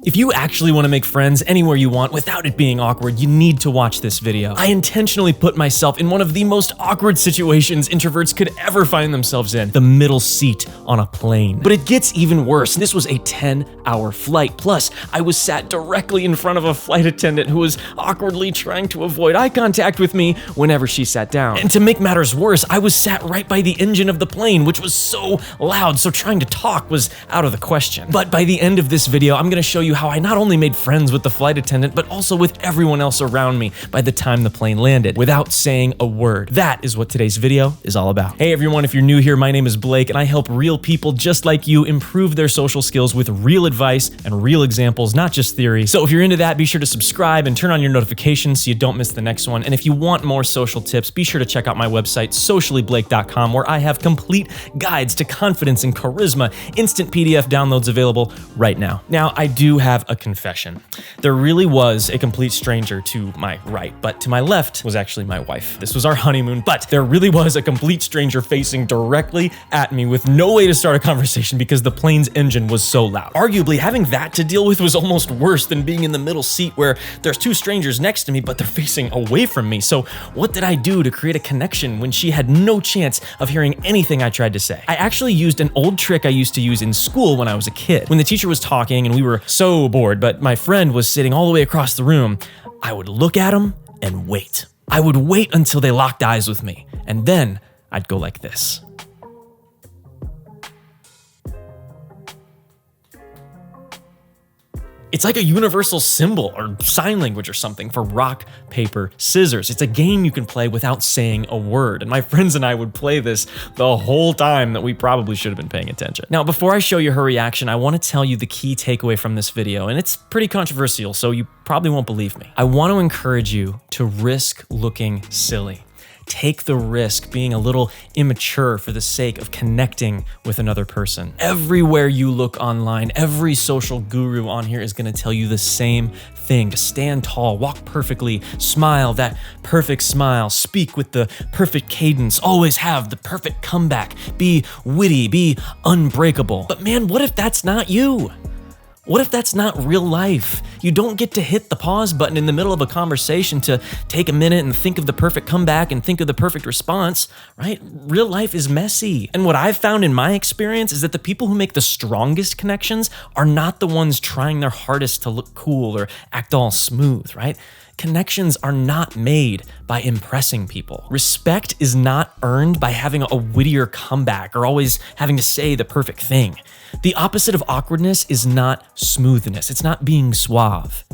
If you actually want to make friends anywhere you want without it being awkward, you need to watch this video. I intentionally put myself in one of the most awkward situations introverts could ever find themselves in, the middle seat on a plane. But it gets even worse. This was a 10-hour flight. Plus, I was sat directly in front of a flight attendant who was awkwardly trying to avoid eye contact with me whenever she sat down. And to make matters worse, I was sat right by the engine of the plane, which was so loud, so trying to talk was out of the question. But by the end of this video, I'm gonna show you how I not only made friends with the flight attendant, but also with everyone else around me by the time the plane landed, without saying a word. That is what today's video is all about. Hey everyone, if you're new here, my name is Blake, and I help real people just like you improve their social skills with real advice and real examples, not just theory. So if you're into that, be sure to subscribe and turn on your notifications so you don't miss the next one. And if you want more social tips, be sure to check out my website, sociallyblake.com, where I have complete guides to confidence and charisma, instant PDF downloads available right now. Now, I do have a confession. There really was a complete stranger to my right, but to my left was actually my wife. This was our honeymoon, but there really was a complete stranger facing directly at me with no way to start a conversation because the plane's engine was so loud. Arguably, having that to deal with was almost worse than being in the middle seat where there's two strangers next to me, but they're facing away from me. So what did I do to create a connection when she had no chance of hearing anything I tried to say? I actually used an old trick I used to use in school when I was a kid. When the teacher was talking and we were so bored, but my friend was sitting all the way across the room, I would look at him and wait. I would wait until they locked eyes with me, and then I'd go like this. It's like a universal symbol or sign language or something for rock, paper, scissors. It's a game you can play without saying a word. And my friends and I would play this the whole time that we probably should have been paying attention. Now, before I show you her reaction, I want to tell you the key takeaway from this video, and it's pretty controversial, so you probably won't believe me. I want to encourage you to risk looking silly. Take the risk being a little immature for the sake of connecting with another person. Everywhere you look online, every social guru on here is gonna tell you the same thing: to stand tall, walk perfectly, smile that perfect smile, speak with the perfect cadence, always have the perfect comeback, be witty, be unbreakable. But man, what if that's not you? What if that's not real life? You don't get to hit the pause button in the middle of a conversation to take a minute and think of the perfect comeback and think of the perfect response, right? Real life is messy. And what I've found in my experience is that the people who make the strongest connections are not the ones trying their hardest to look cool or act all smooth, right? Connections are not made by impressing people. Respect is not earned by having a wittier comeback or always having to say the perfect thing. The opposite of awkwardness is not smoothness. It's not being suave.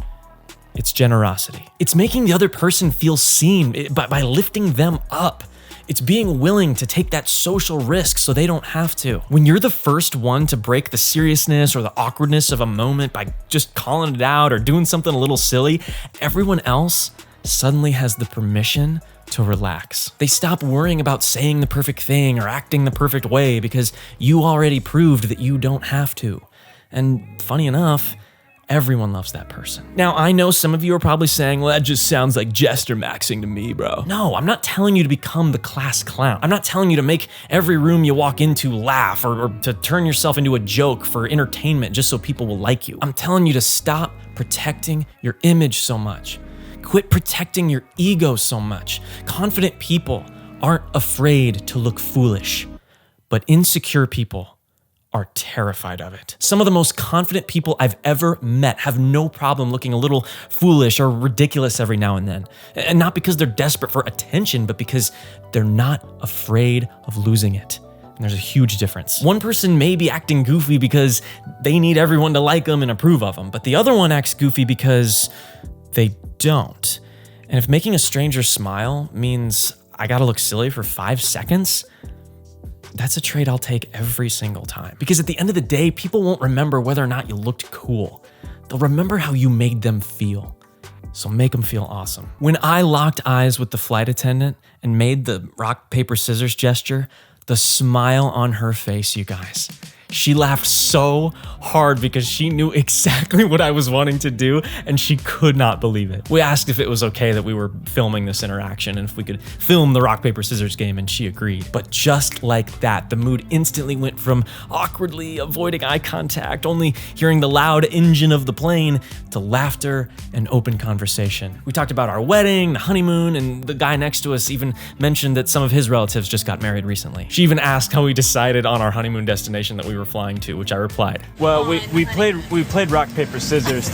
It's generosity. It's making the other person feel seen by lifting them up. It's being willing to take that social risk so they don't have to. When you're the first one to break the seriousness or the awkwardness of a moment by just calling it out or doing something a little silly, everyone else suddenly has the permission to relax. They stop worrying about saying the perfect thing or acting the perfect way because you already proved that you don't have to. And funny enough, everyone loves that person. Now, I know some of you are probably saying, well, that just sounds like jester maxing to me, bro. No, I'm not telling you to become the class clown. I'm not telling you to make every room you walk into laugh or to turn yourself into a joke for entertainment just so people will like you. I'm telling you to stop protecting your image so much. Quit protecting your ego so much. Confident people aren't afraid to look foolish, but insecure people are terrified of it. Some of the most confident people I've ever met have no problem looking a little foolish or ridiculous every now and then. And not because they're desperate for attention, but because they're not afraid of losing it. And there's a huge difference. One person may be acting goofy because they need everyone to like them and approve of them, but the other one acts goofy because they don't. And if making a stranger smile means I gotta look silly for 5 seconds, that's a trade I'll take every single time. Because at the end of the day, people won't remember whether or not you looked cool. They'll remember how you made them feel. So make them feel awesome. When I locked eyes with the flight attendant and made the rock, paper, scissors gesture, the smile on her face, you guys, She laughed so hard because she knew exactly what I was wanting to do, and she could not believe it. We asked if it was okay that we were filming this interaction and if we could film the rock, paper, scissors game, and she agreed. But just like that, the mood instantly went from awkwardly avoiding eye contact, only hearing the loud engine of the plane, to laughter and open conversation. We talked about our wedding, the honeymoon, and the guy next to us even mentioned that some of his relatives just got married recently. She even asked how we decided on our honeymoon destination that we were flying to, which I replied, well, we played rock, paper, scissors.